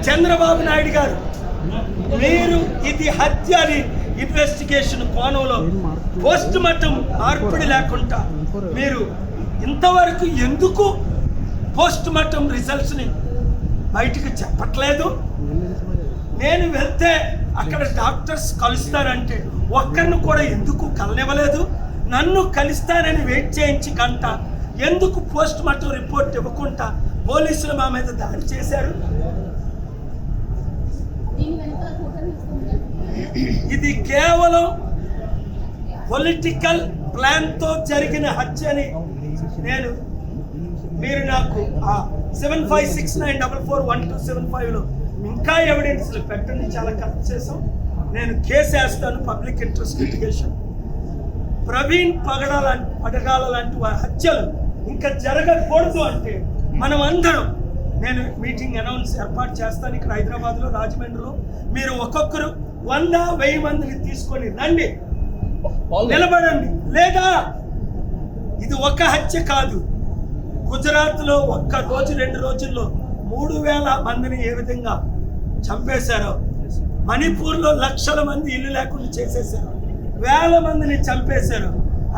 చంద్రబాబు నాయుడు గారు, మీరు ఇది హత్య అని ఇన్వెస్టిగేషన్ కోణంలో పోస్ట్ మార్టం మార్పిడి లేకుండా మీరు ఇంతవరకు ఎందుకు పోస్ట్ మార్టం రిజల్ట్స్ని బయటకు చెప్పట్లేదు? నేను వెళ్తే అక్కడ డాక్టర్స్ కలుస్తారంటే ఒక్కరిని కూడా ఎందుకు కలనివ్వలేదు? నన్ను కలుస్తానని వెయిట్ చేయించి గంట ఎందుకు పోస్ట్ మార్టం రిపోర్ట్ ఇవ్వకుండా పోలీసులు మా మీద దాడి చేశారు? ఇది కేవలం పొలిటికల్ ప్లాన్తో జరిగిన హత్య అని మీరు నాకు 7569441275లో ఇంకా ఎవిడెన్స్లు పెట్టండి, చాలా కరెక్ట్ చేసాం. నేను కేసు వేస్తాను, పబ్లిక్ ఇంట్రెస్ట్ లిటిగేషన్. ప్రవీణ్ పగడాల లాంటి హత్యలు ఇంకా జరగకూడదు అంటే మనం అందరం, నేను మీటింగ్ ఏర్పాటు చేస్తాను ఇక్కడ హైదరాబాద్లో, రాజమండ్రిలో. మీరు ఒక్కొక్కరు 100-1000 మందిని తీసుకొని రండి, నిలబడండి. లేదా ఇది ఒక హత్య కాదు, గుజరాత్లో ఒక్క రోజు 2 రోజుల్లో 3000 మందిని ఏ విధంగా చంపేశారో, మణిపూర్లో లక్షల మంది ఇల్లు లేకుండా చేసేసారు, 1000 మందిని చంపేశారు.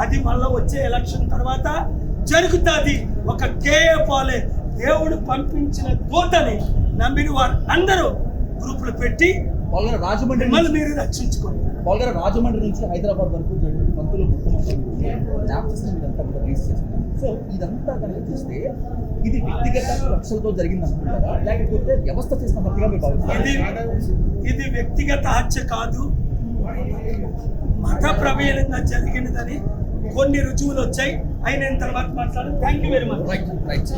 అది మళ్ళీ వచ్చే ఎలక్షన్ తర్వాత జరుగుతుంది. ఒక కేఏ పాలే దేవుడు పంపించిన దూతని నమ్మిన వారు అందరూ గ్రూపులు పెట్టి రాజమండ్రి మీరు రక్షించుకోండి. రాజమండ్రి నుంచి హైదరాబాద్ వరకు పంతులు సో ఇదంతా కనుక చూస్తే ఇది వ్యక్తిగత కక్షలతో జరిగింది అనుకుంటారా, లేకపోతే వ్యవస్థ చేసిన హత్యగా మీరు భావిస్తారా? ఇది వ్యక్తిగత హత్య కాదు, మత ప్రమేయంగా జరిగినదని కొన్ని రుజువులు వచ్చాయి. అయిన తర్వాత మాట్లాడు. Thank you very much. Right.